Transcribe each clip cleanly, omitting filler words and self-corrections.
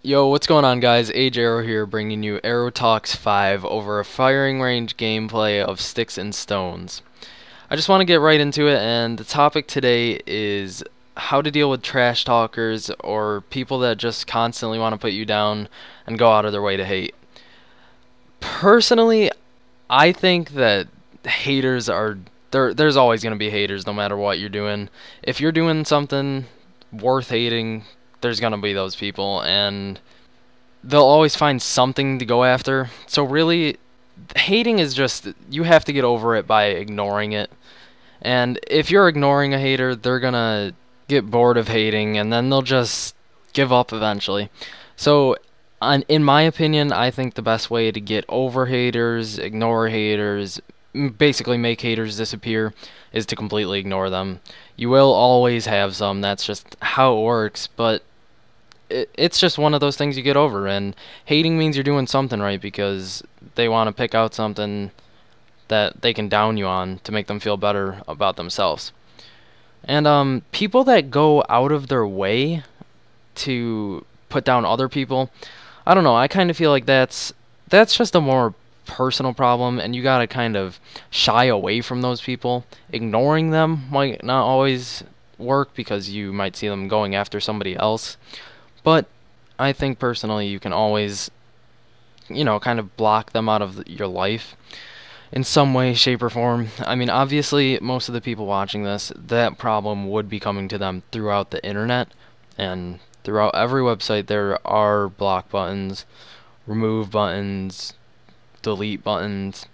Yo, what's going on, guys? Ero here, bringing you Ero Talks 5 over a firing range gameplay of Sticks and Stones. I just want to get right into it, and the topic today is how to deal with trash talkers or people that just constantly want to put you down and go out of their way to hate. Personally, I think that haters are there's always going to be haters no matter what you're doing. If you're doing something worth hating, there's going to be those people, and they'll always find something to go after. So really, hating is just, you have to get over it by ignoring it. And if you're ignoring a hater, they're gonna get bored of hating, and then they'll just give up eventually. So, in my opinion, I think the best way to get over haters, ignore haters, basically make haters disappear, is to completely ignore them. You will always have some, that's just how it works, but it's just one of those things you get over, and hating means you're doing something right because they want to pick out something that they can down you on to make them feel better about themselves. And people that go out of their way to put down other people, I don't know, I kind of feel like that's just a more personal problem, and you gotta kind of shy away from those people. Ignoring them might not always work because you might see them going after somebody else, but I think personally you can always, kind of block them out of your life in some way, shape, or form. I mean, obviously, most of the people watching this, that problem would be coming to them throughout the internet, and throughout every website there are block buttons, remove buttons, delete buttons,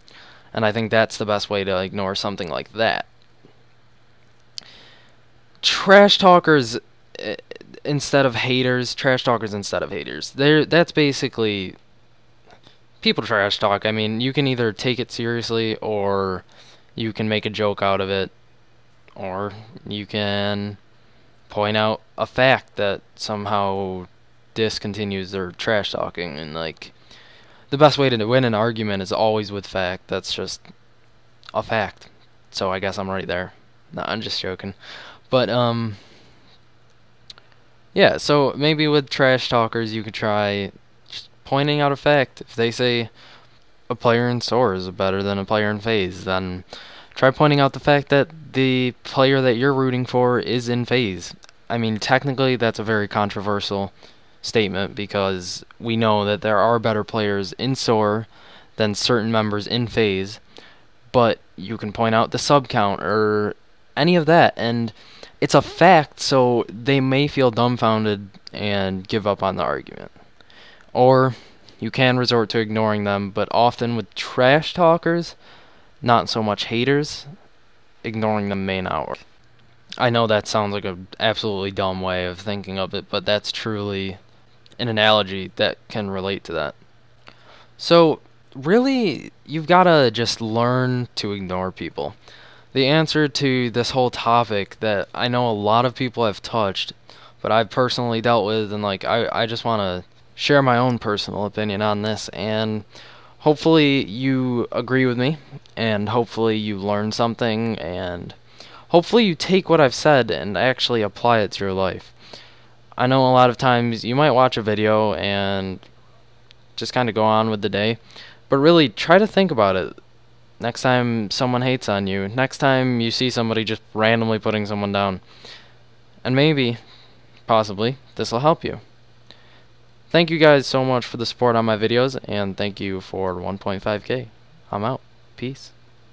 and I think that's the best way to ignore something like that. Trash talkers instead of haters, trash talkers instead of haters. That's basically people trash talk. I mean, you can either take it seriously or you can make a joke out of it, or you can point out a fact that somehow discontinues their trash talking. And the best way to win an argument is always with fact. That's just a fact. So I guess I'm right there. No, I'm just joking. But yeah, so maybe with trash talkers you could try just pointing out a fact. If they say a player in Soar is better than a player in FaZe, then try pointing out the fact that the player that you're rooting for is in FaZe. I mean, technically that's a very controversial statement because we know that there are better players in Soar than certain members in FaZe, but you can point out the sub count or any of that, and it's a fact, so they may feel dumbfounded and give up on the argument. Or you can resort to ignoring them, but often with trash talkers, not so much haters, ignoring them may not work. I know that sounds like an absolutely dumb way of thinking of it, but that's truly an analogy that can relate to that. So, really, you've got to just learn to ignore people. The answer to this whole topic that I know a lot of people have touched, but I've personally dealt with, and I just want to share my own personal opinion on this, and hopefully you agree with me, and hopefully you learn something, and hopefully you take what I've said and actually apply it to your life. I know a lot of times you might watch a video and just kind of go on with the day, but really try to think about it. Next time someone hates on you, next time you see somebody just randomly putting someone down, and maybe, possibly, this will help you. Thank you guys so much for the support on my videos, and thank you for 1.5K. I'm out. Peace.